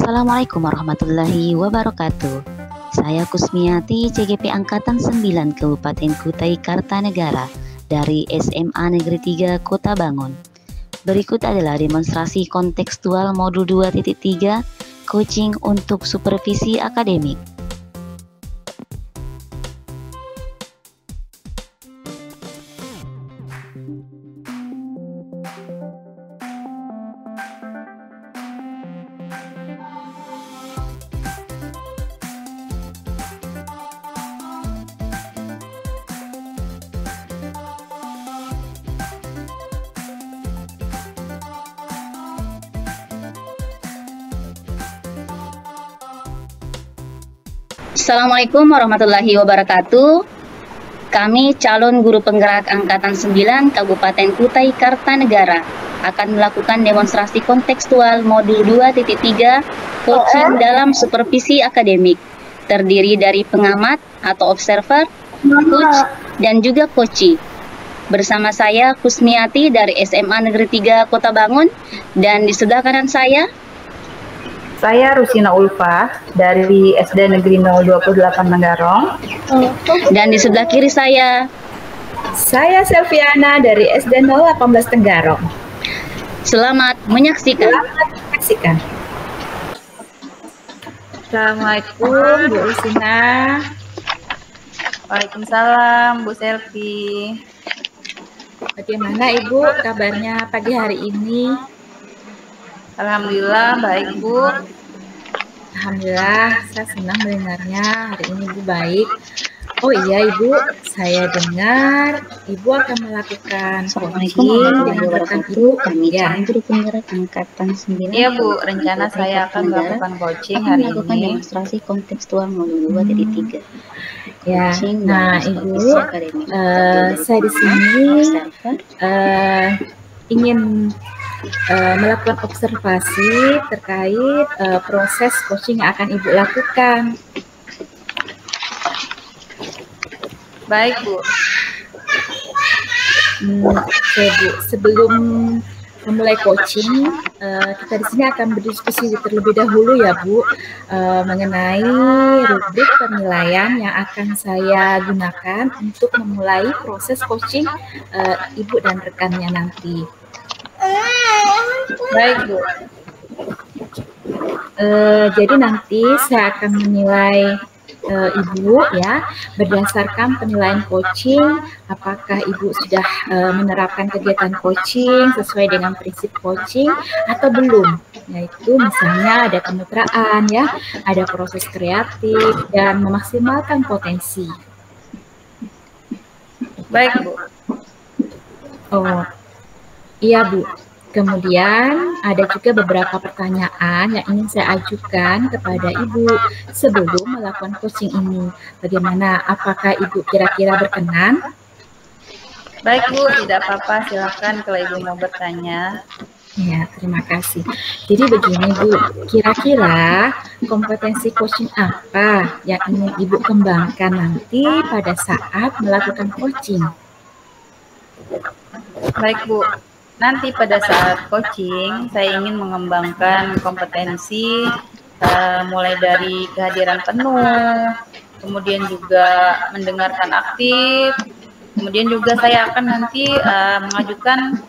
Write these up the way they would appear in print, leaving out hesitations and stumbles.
Assalamualaikum warahmatullahi wabarakatuh. Saya Kusmiati, CGP Angkatan 9 Kabupaten Kutai Kartanegara dari SMA Negeri 3 Kota Bangun. Berikut adalah demonstrasi kontekstual modul 2.3 coaching untuk supervisi akademik. Assalamualaikum warahmatullahi wabarakatuh. Kami calon guru penggerak Angkatan 9 Kabupaten Kutai Kartanegara akan melakukan demonstrasi kontekstual modul 2.3 coaching dalam supervisi akademik. Terdiri dari pengamat atau observer, coach, dan juga coachee. Bersama saya Kusmiati dari SMA Negeri 3 Kota Bangun, dan di sebelah kanan saya Rusina Ulfa dari SD Negeri 028 Manggarong. Dan di sebelah kiri saya Selviana dari SD 018 Tenggarong. Selamat menyaksikan. Assalamualaikum Bu Rusina. Waalaikumsalam Bu Selvi. Bagaimana Ibu kabarnya pagi hari ini? Alhamdulillah baik Bu. Alhamdulillah, saya senang mendengarnya hari ini Ibu baik. Oh iya Ibu, saya dengar Ibu akan melakukan coaching dengan rekan Ibu. Kami calon guru penggerak Angkatan 9. Iya Bu, rencana saya akan melakukan coaching hari melakukan ini. demonstrasi kontekstual modul 2.3. Ya, nah Ibu, saya di sini ingin melakukan observasi terkait proses coaching yang akan Ibu lakukan. Baik Bu. Oke Bu, sebelum memulai coaching, kita di sini akan berdiskusi terlebih dahulu ya Bu, mengenai rubrik penilaian yang akan saya gunakan untuk memulai proses coaching Ibu dan rekannya nanti. Baik Bu. Jadi nanti saya akan menilai Ibu ya berdasarkan penilaian coaching, apakah Ibu sudah menerapkan kegiatan coaching sesuai dengan prinsip coaching atau belum, yaitu misalnya ada kemitraan ya, ada proses kreatif dan memaksimalkan potensi. Baik Bu. Oh iya Bu. Kemudian ada juga beberapa pertanyaan yang ingin saya ajukan kepada Ibu sebelum melakukan coaching ini. Bagaimana? Apakah Ibu kira-kira berkenan? Baik Bu, tidak apa-apa, silakan kalau Ibu mau bertanya. Ya, terima kasih. Jadi begini Bu, kira-kira kompetensi coaching apa yang ingin Ibu kembangkan nanti pada saat melakukan coaching? Baik Bu. Nanti pada saat coaching, saya ingin mengembangkan kompetensi mulai dari kehadiran penuh, kemudian juga mendengarkan aktif, kemudian juga saya akan nanti mengajukan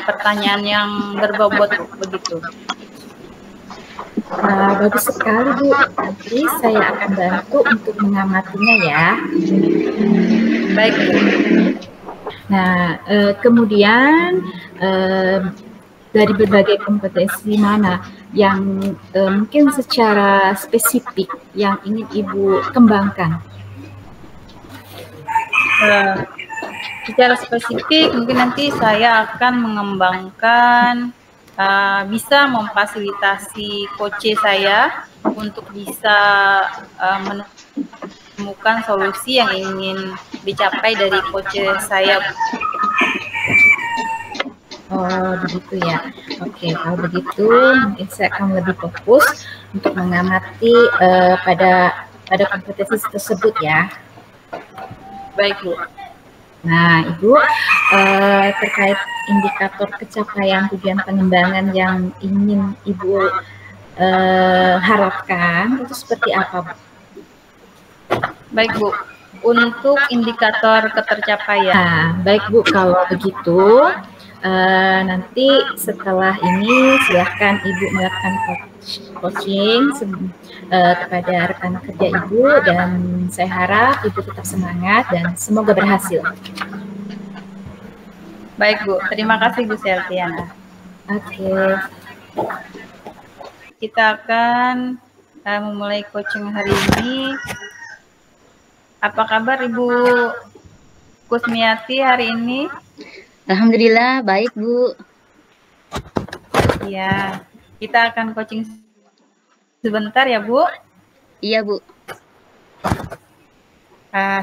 pertanyaan yang berbobot begitu. Bagus sekali Bu, nanti saya akan bantu untuk mengamatinya ya. Baik Bu. Nah, kemudian dari berbagai kompetensi mana yang mungkin secara spesifik yang ingin Ibu kembangkan? Secara spesifik mungkin nanti saya akan mengembangkan bisa memfasilitasi coach saya untuk bisa menemukan solusi yang ingin dicapai dari coach saya. Oh begitu ya. Oke, kalau begitu mungkin saya akan lebih fokus untuk mengamati pada kompetensi tersebut ya. Baik Bu. Nah Ibu, terkait indikator pencapaian tujuan pengembangan yang ingin Ibu harapkan itu seperti apa, Bu? Baik, Bu. Untuk indikator ketercapaian. Nah, baik Bu, kalau begitu nanti setelah ini silahkan Ibu melakukan coaching kepada rekan kerja Ibu, dan saya harap Ibu tetap semangat dan semoga berhasil. Baik, Bu. Terima kasih, Bu Selviana. Oke. Kita akan memulai coaching hari ini. Apa kabar Ibu Kusmiati hari ini? Alhamdulillah, baik Bu. Ya, kita akan coaching sebentar ya Bu. Iya Bu.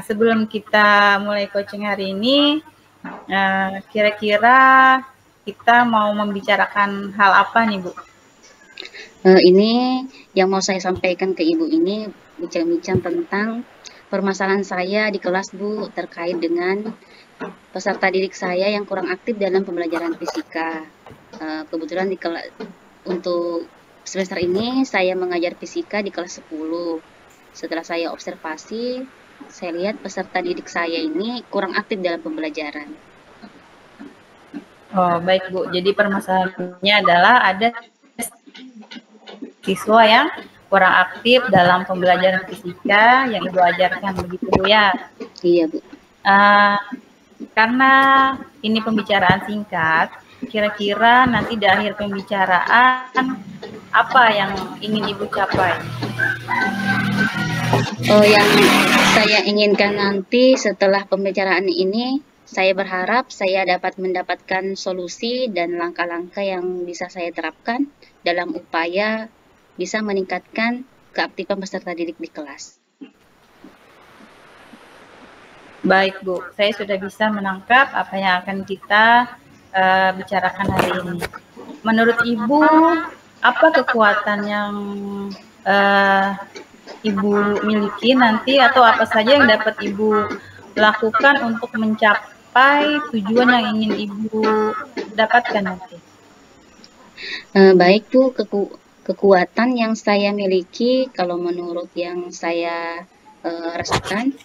Sebelum kita mulai coaching hari ini, kira-kira kita mau membicarakan hal apa nih Bu? Ini yang mau saya sampaikan ke Ibu ini bincang-bincang tentang permasalahan saya di kelas Bu, terkait dengan peserta didik saya yang kurang aktif dalam pembelajaran fisika. Kebetulan di kelas untuk semester ini saya mengajar fisika di kelas 10. Setelah saya observasi, saya lihat peserta didik saya ini kurang aktif dalam pembelajaran. Oh, baik Bu. Jadi permasalahannya adalah ada siswa yang kurang aktif dalam pembelajaran fisika yang Ibu ajarkan, begitu Bu ya? Iya Bu. Karena ini pembicaraan singkat, kira-kira nanti di akhir pembicaraan apa yang ingin Ibu capai? Yang saya inginkan nanti setelah pembicaraan ini, saya berharap saya dapat mendapatkan solusi dan langkah-langkah yang bisa saya terapkan dalam upaya bisa meningkatkan keaktifan peserta didik di kelas. Baik Bu, saya sudah bisa menangkap apa yang akan kita bicarakan hari ini. Menurut Ibu, apa kekuatan yang Ibu miliki nanti, atau apa saja yang dapat Ibu lakukan untuk mencapai tujuan yang ingin Ibu dapatkan nanti? Baik Bu, kekuatan yang saya miliki, kalau menurut yang saya rasakan,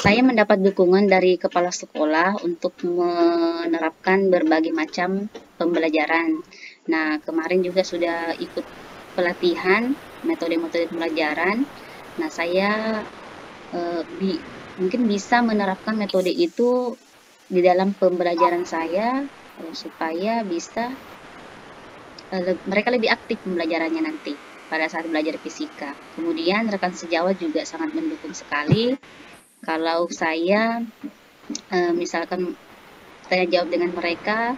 saya mendapat dukungan dari kepala sekolah untuk menerapkan berbagai macam pembelajaran. Nah, kemarin juga sudah ikut pelatihan metode-metode pembelajaran. Nah, saya mungkin bisa menerapkan metode itu di dalam pembelajaran saya supaya bisa mereka lebih aktif pembelajarannya nanti pada saat belajar fisika. Kemudian rekan sejawat juga sangat mendukung sekali kalau saya misalkan saya jawab dengan mereka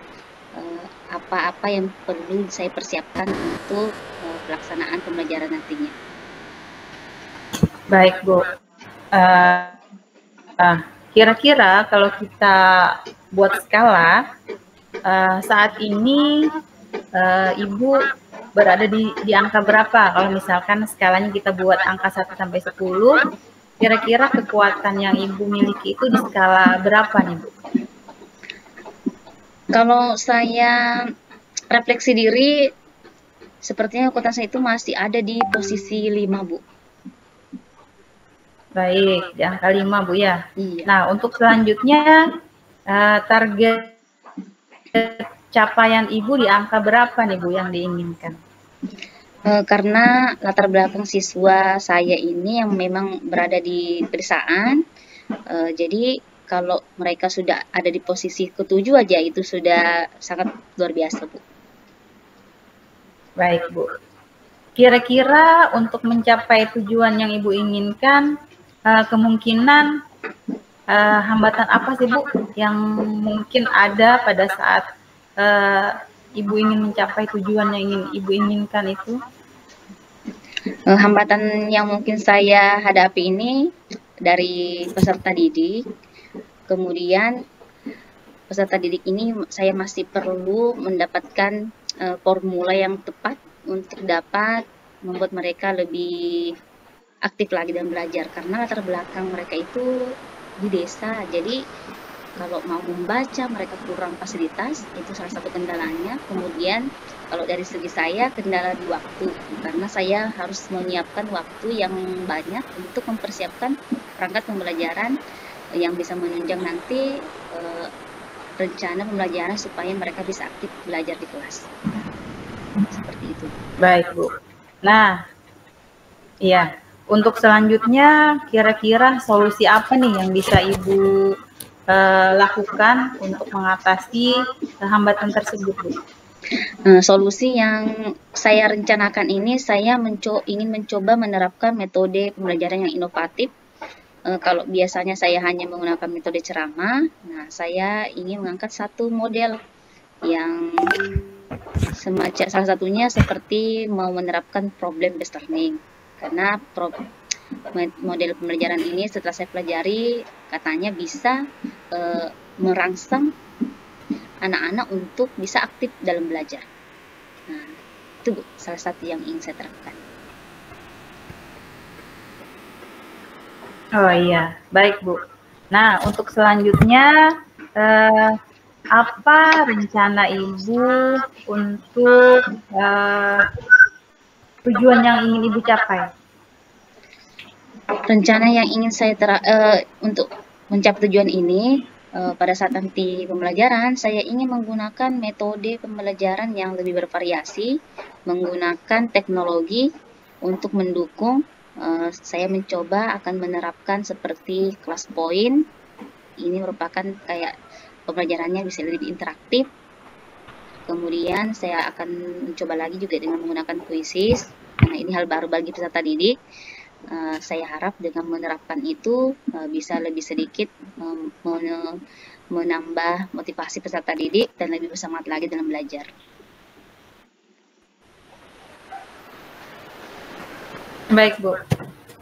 apa-apa yang perlu saya persiapkan untuk pelaksanaan pembelajaran nantinya. Baik Bu, kira-kira kalau kita buat skala saat ini Ibu berada di angka berapa? Kalau misalkan skalanya kita buat angka 1 sampai 10, kira-kira kekuatan yang Ibu miliki itu di skala berapa nih Bu? Kalau saya refleksi diri, sepertinya kekuatan saya itu masih ada di posisi 5 Bu. Baik, di angka 5 Bu ya. Iya. Nah, untuk selanjutnya target capaian Ibu di angka berapa nih Bu yang diinginkan? Karena latar belakang siswa saya ini yang memang berada di pedesaan, jadi kalau mereka sudah ada di posisi ke-7 aja itu sudah sangat luar biasa Bu. Baik Bu. Kira-kira untuk mencapai tujuan yang Ibu inginkan, kemungkinan hambatan apa sih Bu yang mungkin ada pada saat Ibu ingin mencapai tujuan yang ingin Ibu inginkan itu? Hambatan yang mungkin saya hadapi ini dari peserta didik. Kemudian peserta didik ini saya masih perlu mendapatkan formula yang tepat untuk dapat membuat mereka lebih aktif lagi dalam belajar, karena latar belakang mereka itu di desa, jadi kalau mau membaca mereka kurang fasilitas, itu salah satu kendalanya. Kemudian kalau dari segi saya, kendala di waktu, karena saya harus menyiapkan waktu yang banyak untuk mempersiapkan perangkat pembelajaran yang bisa menunjang nanti rencana pembelajaran supaya mereka bisa aktif belajar di kelas. Seperti itu. Baik, Bu. Nah, iya. Untuk selanjutnya, kira-kira solusi apa nih yang bisa Ibu lakukan untuk mengatasi hambatan tersebut, Bu? Solusi yang saya rencanakan ini, saya ingin mencoba menerapkan metode pembelajaran yang inovatif. Kalau biasanya saya hanya menggunakan metode ceramah, nah saya ingin mengangkat satu model yang semacam salah satunya seperti mau menerapkan problem based learning. Karena model pembelajaran ini setelah saya pelajari katanya bisa merangsang anak-anak untuk bisa aktif dalam belajar. Nah, itu salah satu yang ingin saya terapkan. Oh iya, baik Bu. Nah, untuk selanjutnya, apa rencana Ibu untuk tujuan yang ingin Ibu capai? Rencana yang ingin saya untuk mencapai tujuan ini, pada saat nanti pembelajaran, saya ingin menggunakan metode pembelajaran yang lebih bervariasi, menggunakan teknologi untuk mendukung. Saya mencoba akan menerapkan seperti kelas point. Ini merupakan kayak pembelajarannya bisa lebih interaktif. Kemudian saya akan mencoba lagi juga dengan menggunakan quizzes, karena ini hal baru bagi peserta didik. Saya harap dengan menerapkan itu bisa lebih sedikit menambah motivasi peserta didik dan lebih bersemangat lagi dalam belajar. Baik, Bu.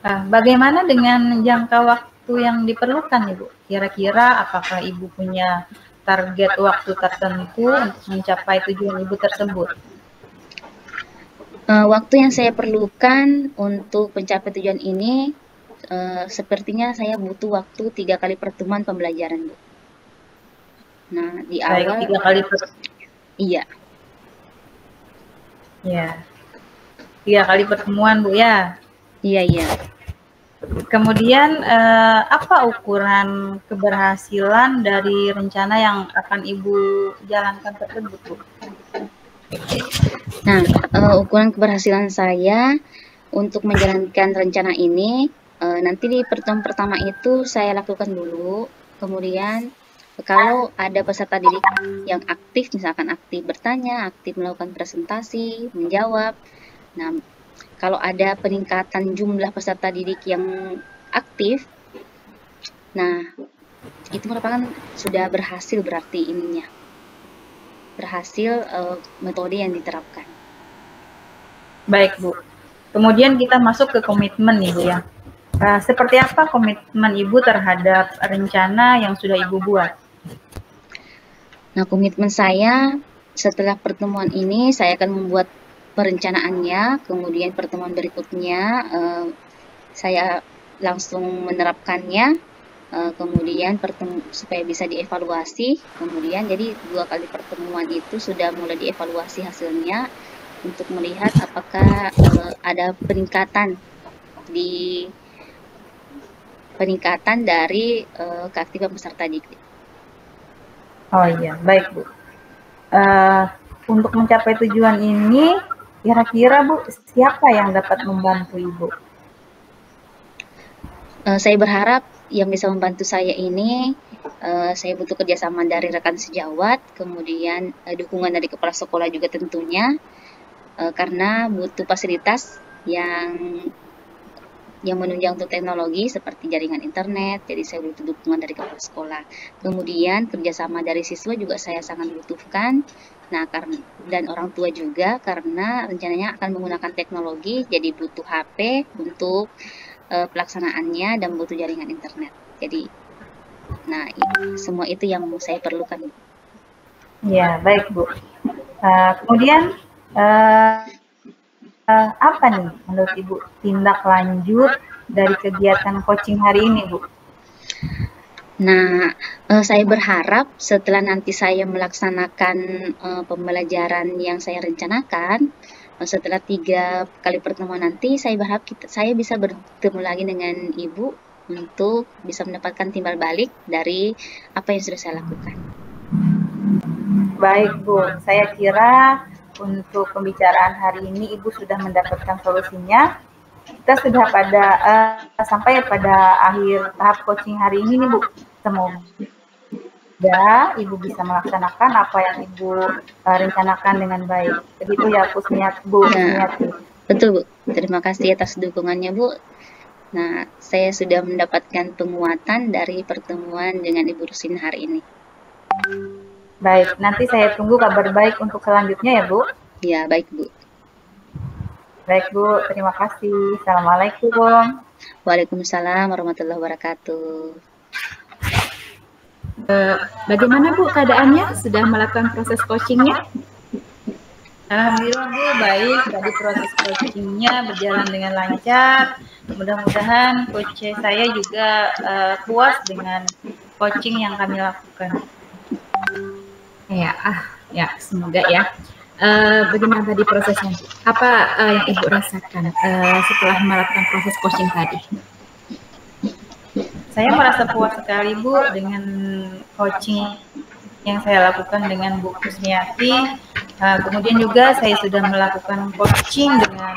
Bagaimana dengan jangka waktu yang diperlukan, Ibu? Kira-kira apakah Ibu punya target waktu tertentu untuk mencapai tujuan Ibu tersebut? Waktu yang saya perlukan untuk mencapai tujuan ini, sepertinya saya butuh waktu 3 kali pertemuan pembelajaran, Bu. Nah, di awal 3 kali iya. Ya. 3 kali pertemuan, Bu, ya? Iya. Kemudian, apa ukuran keberhasilan dari rencana yang akan Ibu jalankan tersebut, Bu? Nah, ukuran keberhasilan saya untuk menjalankan rencana ini, nanti di pertemuan pertama itu saya lakukan dulu, kemudian kalau ada peserta didik yang aktif, misalkan aktif bertanya, aktif melakukan presentasi, menjawab, nah kalau ada peningkatan jumlah peserta didik yang aktif, nah itu merupakan sudah berhasil berarti ininya. Berhasil metode yang diterapkan. Baik, Bu. Kemudian kita masuk ke komitmen nih, Bu, ya. Seperti apa komitmen Ibu terhadap rencana yang sudah Ibu buat? Nah, komitmen saya setelah pertemuan ini, saya akan membuat perencanaannya, kemudian pertemuan berikutnya saya langsung menerapkannya, kemudian supaya bisa dievaluasi, kemudian jadi 2 kali pertemuan itu sudah mulai dievaluasi hasilnya untuk melihat apakah ada peningkatan dari keaktifan peserta didik. Oh iya, baik, Bu. Untuk mencapai tujuan ini, kira-kira, Bu, siapa yang dapat membantu Ibu? Saya berharap yang bisa membantu saya ini, saya butuh kerjasama dari rekan sejawat, kemudian dukungan dari kepala sekolah juga tentunya, karena butuh fasilitas yang menunjang untuk teknologi seperti jaringan internet, jadi saya butuh dukungan dari kepala sekolah. Kemudian kerjasama dari siswa juga saya sangat butuhkan, nah dan orang tua juga, karena rencananya akan menggunakan teknologi, jadi butuh HP untuk pelaksanaannya dan butuh jaringan internet. Jadi, nah semua itu yang saya perlukan. Ya, baik, Bu. Kemudian apa nih menurut Ibu tindak lanjut dari kegiatan coaching hari ini, Bu? Nah, saya berharap setelah nanti saya melaksanakan pembelajaran yang saya rencanakan, setelah 3 kali pertemuan nanti, saya berharap saya bisa bertemu lagi dengan Ibu untuk bisa mendapatkan timbal balik dari apa yang sudah saya lakukan. Baik Bu, saya kira untuk pembicaraan hari ini Ibu sudah mendapatkan solusinya. Kita sudah sampai pada akhir tahap coaching hari ini nih Bu. Semoga Ibu bisa melaksanakan apa yang Ibu rencanakan dengan baik. Begitu ya Bu Kusmiati. Betul Bu, terima kasih atas dukungannya Bu. Nah, saya sudah mendapatkan penguatan dari pertemuan dengan Ibu Rusina hari ini. Baik, nanti saya tunggu kabar baik untuk selanjutnya ya Bu. Ya, baik Bu. Baik Bu, terima kasih. Assalamualaikum. Waalaikumsalam warahmatullahi wabarakatuh. Bagaimana Bu keadaannya? Sudah melakukan proses coachingnya? Alhamdulillah Bu, baik. Tadi proses coachingnya berjalan dengan lancar. Mudah-mudahan coach saya juga puas dengan coaching yang kami lakukan. Ya, semoga ya. Bagaimana tadi prosesnya? Apa yang Ibu rasakan setelah melakukan proses coaching tadi? Saya merasa puas sekali Bu dengan coaching yang saya lakukan dengan Bu Kusmiati. Kemudian juga saya sudah melakukan coaching dengan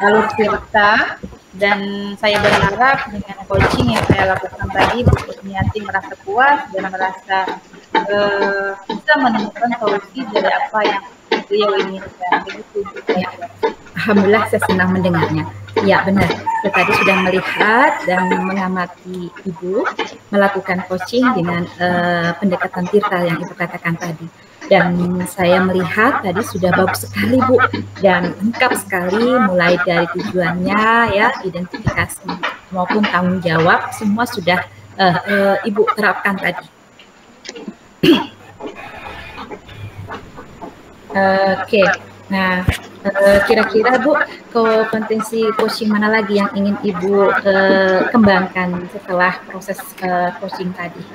alur Tirta, dan saya berharap dengan coaching yang saya lakukan tadi Bu Kusmiati merasa puas dan merasa bisa menemukan solusi dari apa yang beliau inginkan. Begitu ya. Alhamdulillah saya senang mendengarnya. Ya benar, saya tadi sudah melihat dan mengamati Ibu melakukan coaching dengan pendekatan Tirta yang Ibu katakan tadi. Dan saya melihat tadi sudah bagus sekali Bu, dan lengkap sekali mulai dari tujuannya ya, identifikasi maupun tanggung jawab, semua sudah Ibu terapkan tadi. Oke. Nah, kira-kira Bu, kompetensi coaching mana lagi yang ingin Ibu kembangkan setelah proses coaching tadi?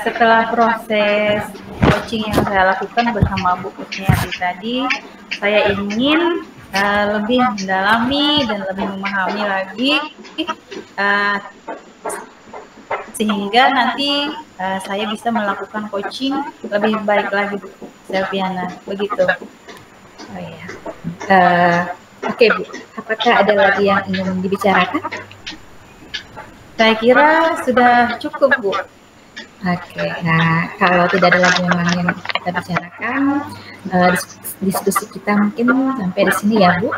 Setelah proses coaching yang saya lakukan bersama Bu Kusmiati tadi, saya ingin lebih mendalami dan lebih memahami lagi sehingga nanti saya bisa melakukan coaching lebih baik lagi Bu Selviana, begitu. Oh ya. Oke Bu, apakah ada lagi yang ingin dibicarakan? Saya kira sudah cukup Bu. Oke, nah kalau tidak ada lagi yang kita bicarakan, diskusi kita mungkin sampai di sini ya Bu.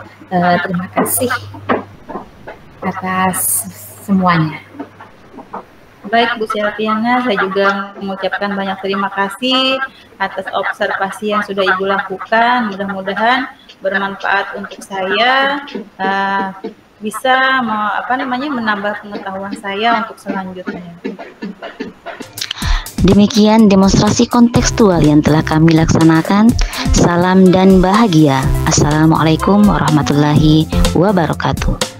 Terima kasih atas semuanya. Baik Bu Selviana, saya juga mengucapkan banyak terima kasih atas observasi yang sudah Ibu lakukan. Mudah-mudahan bermanfaat untuk saya, bisa menambah pengetahuan saya untuk selanjutnya. Demikian demonstrasi kontekstual yang telah kami laksanakan. Salam dan bahagia. Assalamualaikum warahmatullahi wabarakatuh.